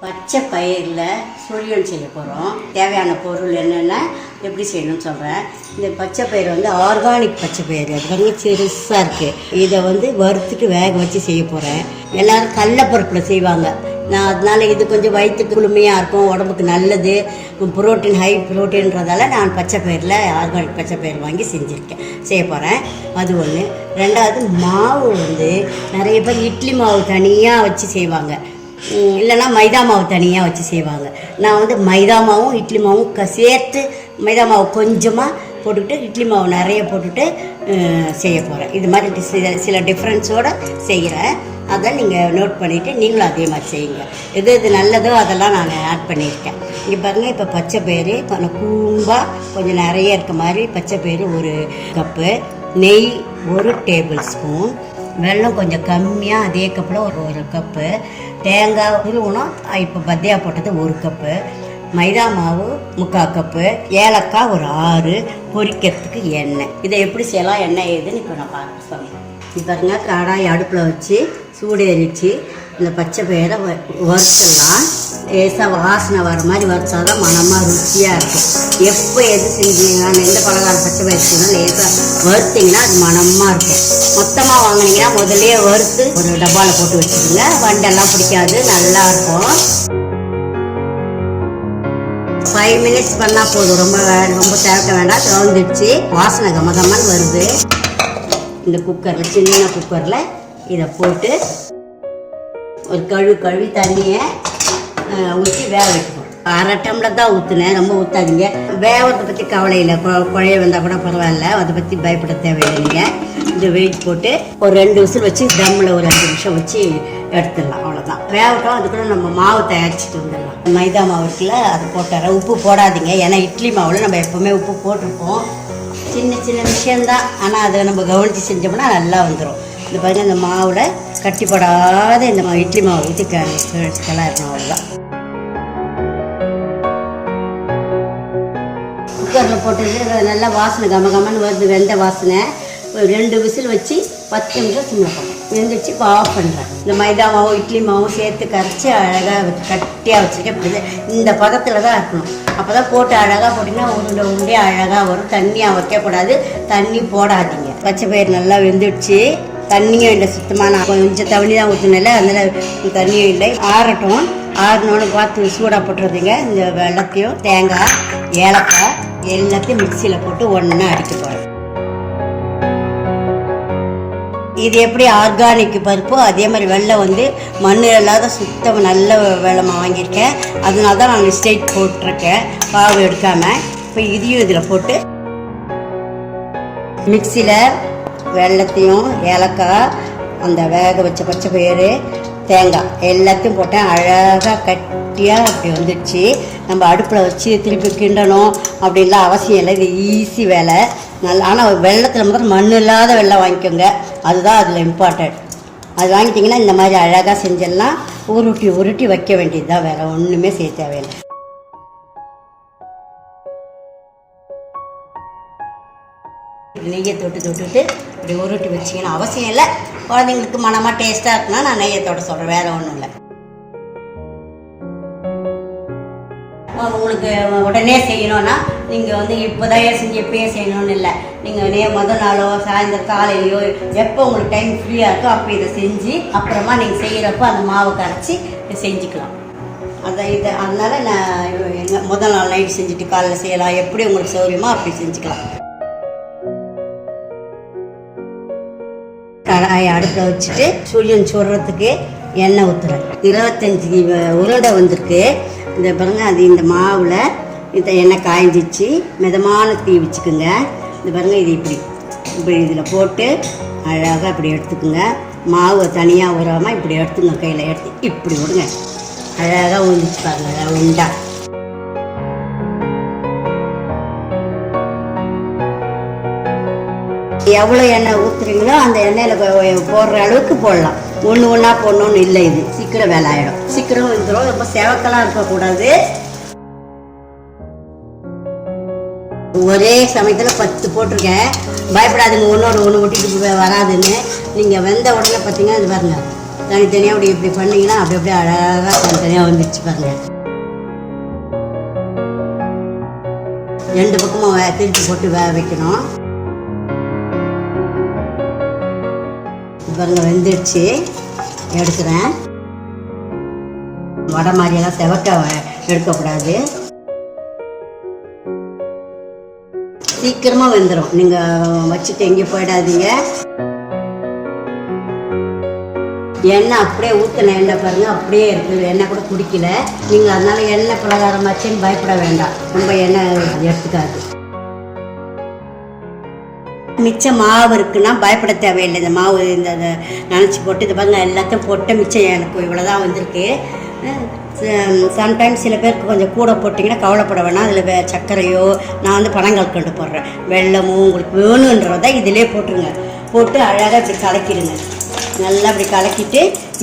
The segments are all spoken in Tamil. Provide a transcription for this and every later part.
பச்சை பயிரில் சுழியல் செய்ய போகிறோம். தேவையான பொருள் என்னென்ன எப்படி செய்யணும்னு சொல்கிறேன். இந்த பச்சை பயிர் வந்து ஆர்கானிக் பச்சை பயிர், அது வந்து சிறுசாக இருக்குது. இதை வந்து வறுத்துட்டு வேக வச்சு செய்ய போகிறேன். எல்லோரும் கடலப்பருப்பில் செய்வாங்க. நான் அதனால் இது கொஞ்சம் வயிற்றுக்கு குளுமையாக இருக்கும், உடம்புக்கு நல்லது, புரோட்டீன் ஹை புரோட்டீன்றதால நான் பச்சை பயிரில் ஆர்கானிக் பச்சை பயிர் வாங்கி செய்ய போகிறேன். அது ஒன்று. ரெண்டாவது மாவு வந்து நிறைய பேர் இட்லி மாவு தனியாக வச்சு செய்வாங்க, இல்லைன்னா மைதா மாவு தனியாக வச்சு செய்வாங்க. நான் வந்து மைதா மாவும் இட்லி மாவும் சேர்த்து மைதா மாவு கொஞ்சமாக போட்டுக்கிட்டு இட்லி மாவு நிறைய போட்டுட்டு செய்ய போகிறேன். இது மாதிரி சில டிஃப்ரென்ஸோடு செய்கிறேன். அதை நீங்கள் நோட் பண்ணிவிட்டு நீங்களும் அதே மாதிரி செய்யுங்க. எது எது நல்லதோ அதெல்லாம் நான் ஆட் பண்ணியிருக்கேன். இங்கே பாருங்கள், இப்போ பச்சை பயிறு கொஞ்சம் கூம்பாக கொஞ்சம் நிறைய இருக்க மாதிரி பச்சை பயிறு 1 கப்பு, நெய் 1 டேபிள் ஸ்பூன், வெல்லம் கொஞ்சம் கம்மியாக அதே கப்பில் 1 கப்பு, தேங்காய் துருவணும் இப்போ பத்தியா போட்டது 1 கப்பு, மைதா மாவு 3/4 கப்பு, ஏலக்காய் 6, பொரிக்கிறதுக்கு எண்ணெய். இதை எப்படி செய்யலாம், எண்ணெய் ஏதுன்னு இப்போ நான் பார்க்க சொல்கிறேன். இப்போ பாருங்க, கடாய் அடுப்பில் வச்சு சூடேறிச்சு. இந்த பச்சை பயிரை வறுத்துடலாம். லேசாக வாசனை வர மாதிரி வறுத்தா தான் மனமாக ருச்சியாக இருக்கும். எப்போ எது செஞ்சீங்கன்னா எந்த பலகாரம் பச்சை பயிர் செய்யணும் லேசாக வறுத்திங்கன்னா அது மனமாக இருக்கும். மொத்தமாக வாங்கினீங்கன்னா முதல்லையே வறுத்து ஒரு டப்பாவில் போட்டு வச்சுக்கோங்க. வண்டெல்லாம் பிடிக்காது, நல்லாயிருக்கும். 5 மினிட்ஸ் பண்ணால் போதும், ரொம்ப தேவைக்க வேண்டாம். திறந்துடுச்சு, வாசனை கமகமன்னு வருது. இந்த குக்கரில், சின்ன குக்கரில் இதை போட்டு ஒரு கழுவி தண்ணியை ஊற்றி வேக வைக்கணும். 1/2 டம்ளர் தான் ஊற்றுனேன், ரொம்ப ஊற்றாதீங்க. வேகிறத பற்றி கவலை இல்லை, குழைய வந்தால் கூட பரவாயில்ல, அதை பற்றி பயப்பட தேவையில்லைங்க. இந்த வெயிட் போட்டு ஒரு 2 விசில் வச்சு தம்மில் ஒரு 5 நிமிஷம் வச்சு எடுத்துடலாம். அவ்வளோதான், வேகட்டும். அதுக்குள்ள நம்ம மாவு தயாரிச்சுட்டு வந்துடலாம். மைதா மாவு இருக்குல்ல, அது போட்டுறேன். உப்பு போடாதீங்க, ஏன்னா இட்லி மாவில் நம்ம எப்போவுமே உப்பு போட்டிருப்போம். சின்ன விஷயந்தான், ஆனால் அதை நம்ம கவனித்து செஞ்சோம்னா நல்லா வந்துடும். இந்த பாருங்கள், இந்த மாவில் கட்டிப்படாத இந்த இட்லி மாவு ஊற்றி கிளறணும். அவ்வளோதான். குக்கரில் போட்டு நல்லா வாசனை கமகமன்னு வருது, வெந்த வாசனை. 2 விசில் வச்சு 10 நிமிஷம் சிம்மில் போடுறேன். வெந்துச்சு, இப்போ ஆஃப் பண்ணுறேன். இந்த மைதா மாவும் இட்லி மாவும் சேர்த்து கரைச்சி அழகாக கட்டியாக வச்சுருக்கேன். இந்த பதத்தில் தான் இருக்கணும். அப்போ தான் போட்டு அழகாக போட்டிங்கன்னா உருண்டையாக அழகாக வரும். தண்ணியாக வைக்கக்கூடாது, தண்ணி போடாதீங்க. பச்சை பயிர் நல்லா வெந்துடுச்சு. தண்ணியும் இல்லை, சுத்தமாக நான் கொஞ்சம் தண்ணி தான் ஊற்றினல, அதனால் தண்ணியும் இல்லை. ஆறட்டும். ஆறினோன்னு பார்த்து சூடாக போட்டுறதுங்க. இந்த வெள்ளத்தையும் தேங்காய் ஏலக்காய் எல்லாத்தையும் மிக்சியில் போட்டு ஒன்றா அடிக்க போகிறேன். இது எப்படி ஆர்கானிக் பருப்போ அதே மாதிரி வெள்ளம் வந்து மண் இல்லாத சுத்தம் நல்ல வெள்ளமாக வாங்கியிருக்கேன். அதனால தான் நான் ஸ்ட்ரெயிட் போட்டிருக்கேன், பாவு எடுக்காமல். இப்போ இதையும் இதில் போட்டு மிக்சியில் வெள்ளத்தையும் ஏலக்காய் அந்த வேக வச்ச பச்சை பயிறு தேங்காய் எல்லாத்தையும் போட்டேன். அழகாக கட்டியாக அப்படி வந்துடுச்சு. நம்ம அடுப்பில் வச்சு திருப்பி கிண்டணும் அப்படின்லாம் அவசியம் இல்லை. இது ஈஸி வேலை. ஆனால் வெள்ளத்தில் முதல்ல மண் இல்லாத வெள்ளம் வாங்கிக்கோங்க, அதுதான் அதில் இம்பார்ட்டன்ட். அது வாங்கிட்டிங்கன்னா இந்த மாதிரி அழகாக செஞ்செல்லாம் உருட்டி வைக்க வேண்டியது தான், வேறு ஒன்றுமே செய்ய தேவையில்லை. நெய்யை தொட்டுட்டு இப்படி உருட்டி வச்சிங்கன்னா அவசியம் இல்லை. குழந்தைங்களுக்கு மனமாக டேஸ்ட்டாக இருக்குன்னா நான் நெய்யை தொட சொல்கிறேன், வேறு ஒன்றும் இல்லை. உங்களுக்கு உடனே செய்யணும்னா நீங்கள் வந்து இப்போதான் செஞ்சு எப்பயே செய்யணும்னு இல்லை. நீங்கள் முதல் நாளோ சாயந்தரம் காலையிலையோ எப்போ உங்களுக்கு டைம் ஃப்ரீயாக இருக்கோ அப்போ இதை செஞ்சு அப்புறமா நீங்கள் செய்கிறப்போ அந்த மாவை கரைச்சி செஞ்சுக்கலாம். அதனால் நான் முதல் நாள் நைட்டு செஞ்சுட்டு காலையில் செய்யலாம், எப்படி உங்களுக்கு சௌகரியமோ அப்படி செஞ்சுக்கலாம். கடாயை அடுப்பில் வச்சுட்டு சுழியன் சுடுறதுக்கு எண்ணெய் ஊற்றுறேன். 25 உருண்டை வந்திருக்கு. இந்த பாருங்க, அது இந்த மாவில் இந்த எண்ணெய் காய்ஞ்சிச்சு. மிதமான தீ வச்சுக்குங்க. இந்த பாருங்க, இது இப்படி இதில் போட்டு அழகாக இப்படி எடுத்துக்குங்க. மாவு தனியாக உராமல் இப்படி எடுத்துங்க, கையில் எடுத்து இப்படி விடுங்க. அழகாக உந்துச்சு பாருங்க, உண்டா. எவ்வளோ எண்ணெய் ஊற்றுறீங்களோ அந்த எண்ணெயில் போடுற அளவுக்கு போடலாம். ஒன்றா போடணும்னு இல்லை. இது சீக்கிரம் வேலை ஆகிடும், சீக்கிரம் வந்துடும். ரொம்ப சேவக்கெல்லாம் இருக்கக்கூடாது. ஒரே சமயத்தில் 10 போட்டிருக்கேன். பயப்படாதுங்க, ஒன்று ஒட்டிட்டு வராதுன்னு. நீங்கள் வெந்த உடனே பார்த்தீங்கன்னா இது பாருங்க, தனித்தனியாக அப்படி இப்படி பண்ணிங்கன்னா அப்படி அப்படியே அழகாக தனித்தனியாக வந்துடுச்சு பாருங்கள். 2 பக்கமும் திருப்பி போட்டு வேக வைக்கணும். பாருங்க வெந்துடுச்சு, எடுக்கிறேன். வடை மாதிரியெல்லாம் செவக்க எடுக்கக்கூடாது, சீக்கிரமாக வெந்துடும். நீங்கள் வச்சுட்டு எங்கேயும் போயிடாதீங்க. எண்ணெய் அப்படியே ஊற்றின எண்ணெய் பாருங்கள், அப்படியே இருக்குது. எண்ணெய் கூட குடிக்கல. நீங்கள் அதனால எண்ணெய் பலகாரமாச்சுன்னு பயப்பட வேண்டாம், ரொம்ப எண்ணெய் எடுத்துக்காது. மிச்சம் மாவு இருக்குன்னா பயப்பட தேவையில்லை. இந்த மாவு இந்த நினச்சி போட்டு இது பாருங்க எல்லாத்தையும் போட்டு மிச்சம் எனக்கு இவ்வளோதான் வந்திருக்கு. சம்டைம்ஸ் சில பேருக்கு கொஞ்சம் கூட போட்டிங்கன்னா கவலைப்பட வேணாம். அதில் சர்க்கரையோ நான் வந்து பனங்கற்கண்டு போடுறேன், வெல்லமோ உங்களுக்கு வேணுன்றதை இதிலே போட்டுருங்க. போட்டு அழகாக இப்படி கலக்கிடுங்க. நல்லா இப்படி கலக்கிட்டு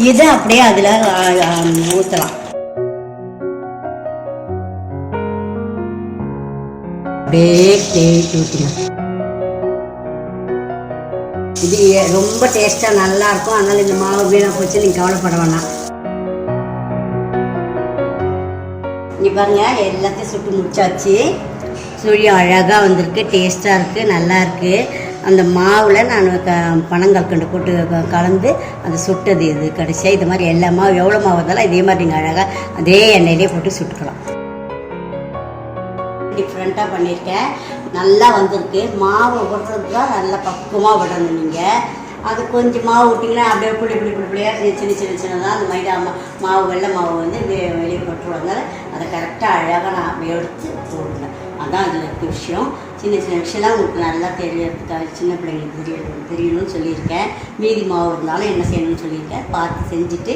இதை அப்படியே அதில் ஊற்றலாம். அப்படியே தேய்ச்சி ஊற்றுங்க. இது ரொம்ப டேஸ்ட்டாக நல்லாயிருக்கும். அதனால் இந்த மாவு வீணாக போச்சு நீங்கள் கவலைப்பட வேணாம். இங்கே பாருங்கள் எல்லாத்தையும் சுட்டு முடிச்சாச்சு. சுழியம் அழகாக வந்திருக்கு, டேஸ்ட்டாக இருக்குது, நல்லா இருக்குது. அந்த மாவில் நான் பனங்கற்கண்டு போட்டு கலந்து அது சுட்டது இது கடைசியாக. இது மாதிரி எல்லா மாவு எவ்வளோ மாவு இருந்தாலும் இதே மாதிரி நீங்கள் அழகாக அதே எண்ணெயிலே போட்டு சுட்டுக்கலாம். டிஃப்ரெண்ட்டாக பண்ணியிருக்கேன், நல்லா வந்திருக்கு. மாவு விடுறது தான் நல்லா பக்குவமாக விடணும். நீங்கள் அது கொஞ்சம் மாவு விட்டிங்கன்னா அப்படியே புளியாக சின்னதாக அந்த மைதா மாவு வெள்ளை மாவு வந்து வெளியே போட்டுருவாங்க. அதை கரெக்டாக அழகாக நான் அப்படியே எடுத்து போடுங்க. அதான் அதில் இருக்க விஷயம். சின்ன விஷயம்லாம் உங்களுக்கு நல்லா தெரியறதுக்காக, சின்ன பிள்ளைங்களுக்கு தெரியணும்னு சொல்லியிருக்கேன். மீதி மாவு இருந்தாலும் என்ன செய்யணும்னு சொல்லியிருக்கேன். பார்த்து செஞ்சுட்டு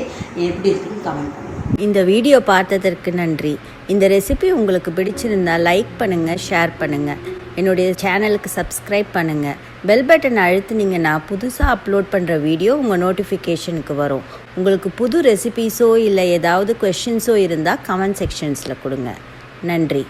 எப்படி இருக்குன்னு கமெண்ட் பண்ணுங்கள். இந்த வீடியோ பார்த்ததற்கு நன்றி. இந்த ரெசிபி உங்களுக்கு பிடிச்சிருந்தா லைக் பண்ணுங்கள், ஷேர் பண்ணுங்கள், என்னுடைய சேனலுக்கு சப்ஸ்கிரைப் பண்ணுங்கள். பெல் பட்டன் அழுத்துனீங்கன்னா புதுசாக அப்லோட் பண்ணுற வீடியோ உங்கள் நோட்டிஃபிகேஷனுக்கு வரும். உங்களுக்கு புது ரெசிபீஸோ இல்லை ஏதாவது கொஷின்ஸோ இருந்தால் கமெண்ட் செக்ஷன்ஸில் கொடுங்க. நன்றி.